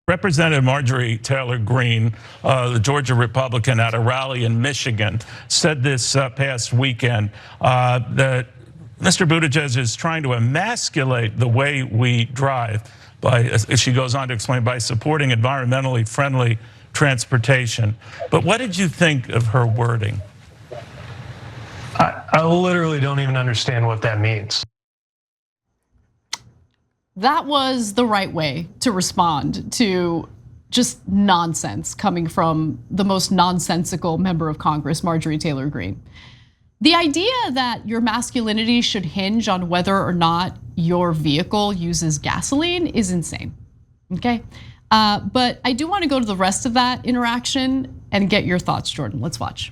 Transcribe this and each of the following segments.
Representative Marjorie Taylor Greene, the Georgia Republican at a rally in Michigan, said this past weekend that Mr. Buttigieg is trying to emasculate the way we drive by, as she goes on to explain, by supporting environmentally friendly transportation. But what did you think of her wording? I literally don't even understand what that means. That was the right way to respond to just nonsense coming from the most nonsensical member of Congress, Marjorie Taylor Greene. The idea that your masculinity should hinge on whether or not your vehicle uses gasoline is insane, okay? But I do want to go to the rest of that interaction and get your thoughts, Jordan. Let's watch.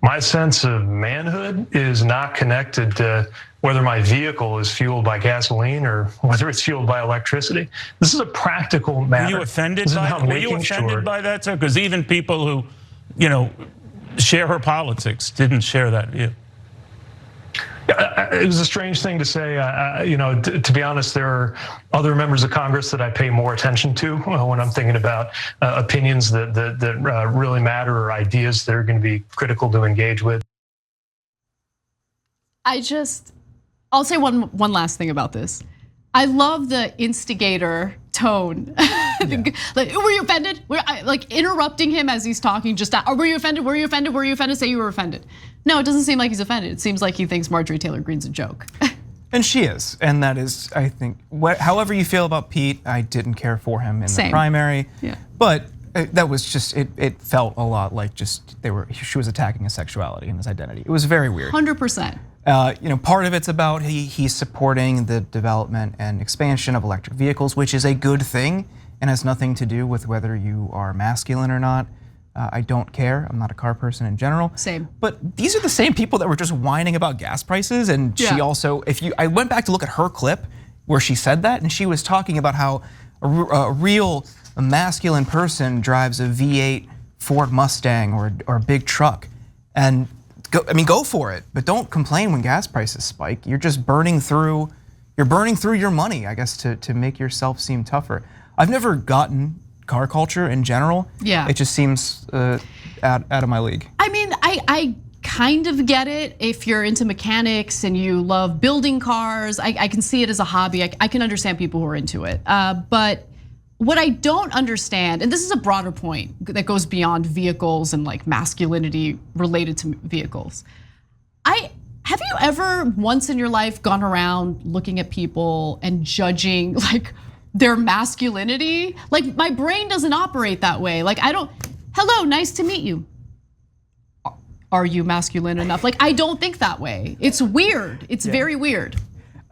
My sense of manhood is not connected to whether my vehicle is fueled by gasoline or whether it's fueled by electricity. This is a practical matter. Were you offended by that, sir? Because even people who, share her politics didn't share that view. It was a strange thing to say. To be honest, there are other members of Congress that I pay more attention to when I'm thinking about opinions that really matter or ideas that are going to be critical to engage with. I'll say one last thing about this. I love the instigator tone. Yeah. Like, were you offended? Like interrupting him as he's talking. Were you offended? Were you offended? Were you offended? Say you were offended. No, it doesn't seem like he's offended. It seems like he thinks Marjorie Taylor Greene's a joke. And she is, and that is, I think, however you feel about Pete, I didn't care for him in the primary. Yeah. But that was just, it felt a lot like just she was attacking his sexuality and his identity. It was very weird. 100%. Part of it's about he's supporting the development and expansion of electric vehicles, which is a good thing and has nothing to do with whether you are masculine or not. I don't care. I'm not a car person in general. Same. But these are the same people that were just whining about gas prices. And she also, I went back to look at her clip where she said that, and she was talking about how a real masculine person drives a V8 Ford Mustang or a big truck. And go for it, but don't complain when gas prices spike. You're just burning through your money, I guess, to make yourself seem tougher. I've never gotten car culture in general. Yeah. It just seems out of my league. I mean, I kind of get it if you're into mechanics and you love building cars. I can see it as a hobby. I can understand people who are into it. But what I don't understand, and this is a broader point that goes beyond vehicles and like masculinity related to vehicles. Have you ever once in your life gone around looking at people and judging like their masculinity? Like my brain doesn't operate that way. Like hello, nice to meet you. Are you masculine enough? Like I don't think that way. It's weird. It's very weird.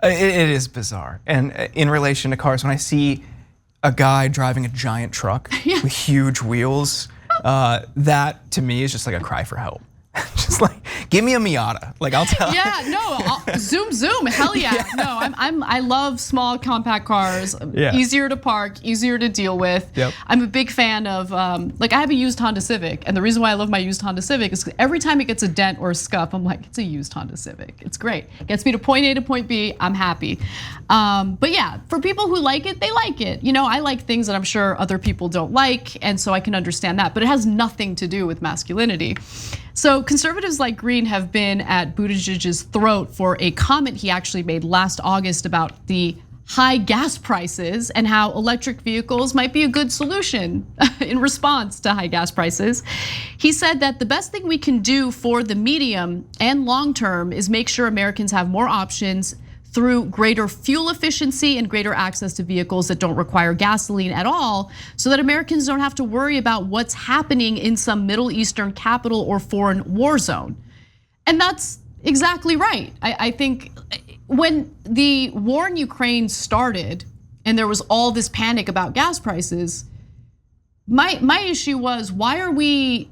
It is bizarre. And in relation to cars, when I see a guy driving a giant truck with huge wheels, that to me is just like a cry for help. Just like, give me a Miata. Like I'll tell. Yeah, no, zoom, hell yeah. No, I love small compact cars. Easier to park, easier to deal with. Yep. I'm a big fan of, like I have a used Honda Civic, and the reason why I love my used Honda Civic is every time it gets a dent or a scuff, I'm like, it's a used Honda Civic. It's great. Gets me to point A to point B. I'm happy. But yeah, for people who like it, they like it. I like things that I'm sure other people don't like, and so I can understand that. But it has nothing to do with masculinity. So conservatives like Greene have been at Buttigieg's throat for a comment he actually made last August about the high gas prices and how electric vehicles might be a good solution in response to high gas prices. He said that the best thing we can do for the medium and long term is make sure Americans have more options through greater fuel efficiency and greater access to vehicles that don't require gasoline at all, so that Americans don't have to worry about what's happening in some Middle Eastern capital or foreign war zone. And that's exactly right. I think when the war in Ukraine started and there was all this panic about gas prices, my issue was why do we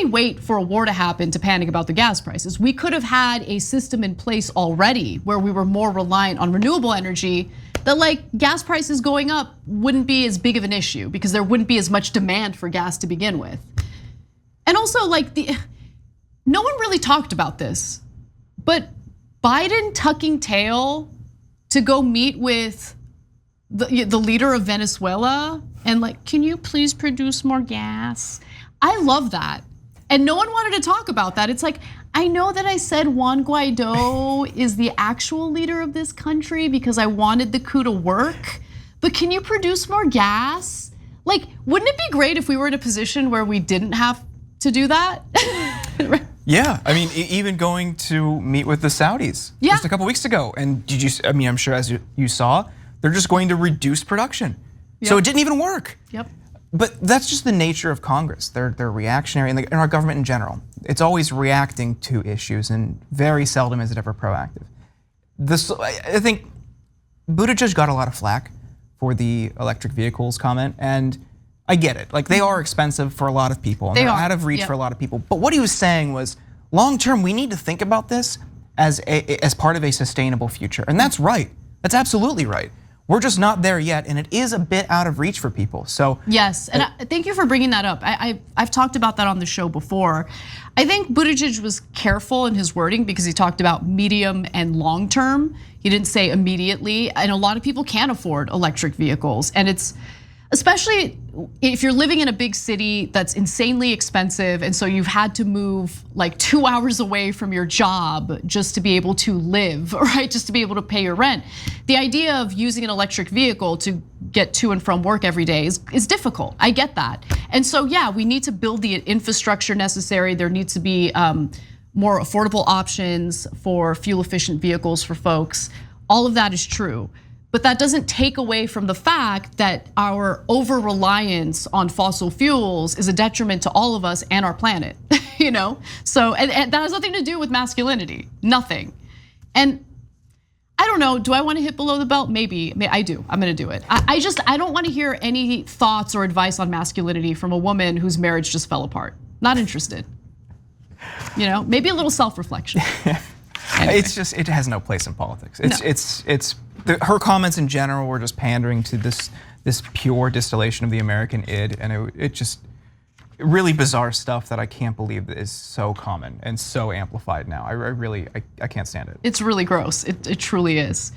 wait for a war to happen to panic about the gas prices? We could have had a system in place already where we were more reliant on renewable energy, that like gas prices going up wouldn't be as big of an issue because there wouldn't be as much demand for gas to begin with. And also like no one really talked about this, but Biden tucking tail to go meet with the leader of Venezuela and like, can you please produce more gas? I love that. And no one wanted to talk about that. It's like, I know that I said Juan Guaido is the actual leader of this country because I wanted the coup to work, but can you produce more gas? Like, wouldn't it be great if we were in a position where we didn't have to do that? Yeah, I mean, even going to meet with the Saudis just a couple weeks ago. And did you, I mean, I'm sure as you saw, they're just going to reduce production. So it didn't even work. Yep. But that's just the nature of Congress. They're reactionary, and our government in general. It's always reacting to issues, and very seldom is it ever proactive. I think Buttigieg got a lot of flack for the electric vehicles comment, and I get it. Like, they are expensive for a lot of people, and they're out of reach for a lot of people. But what he was saying was, long term, we need to think about this as part of a sustainable future, and that's right. That's absolutely right. We're just not there yet, and it is a bit out of reach for people. So yes, and thank you for bringing that up. I've talked about that on the show before. I think Buttigieg was careful in his wording because he talked about medium and long term. He didn't say immediately, and a lot of people can't afford electric vehicles, and it's especially if you're living in a big city that's insanely expensive, and so you've had to move like 2 hours away from your job just to be able to live, right? Just to be able to pay your rent. The idea of using an electric vehicle to get to and from work every day is difficult. I get that. And so yeah, we need to build the infrastructure necessary. There needs to be more affordable options for fuel efficient vehicles for folks. All of that is true. But that doesn't take away from the fact that our over-reliance on fossil fuels is a detriment to all of us and our planet, you know? So, and that has nothing to do with masculinity, nothing. And I don't know, do I wanna hit below the belt? Maybe, I do, I'm gonna do it. I don't wanna hear any thoughts or advice on masculinity from a woman whose marriage just fell apart. Not interested. You know, maybe a little self-reflection. Anyway. It's just, it has no place in politics. Her comments in general were just pandering to this pure distillation of the American id, and it just really bizarre stuff that I can't believe is so common and so amplified now. I can't stand it. It's really gross. It truly is.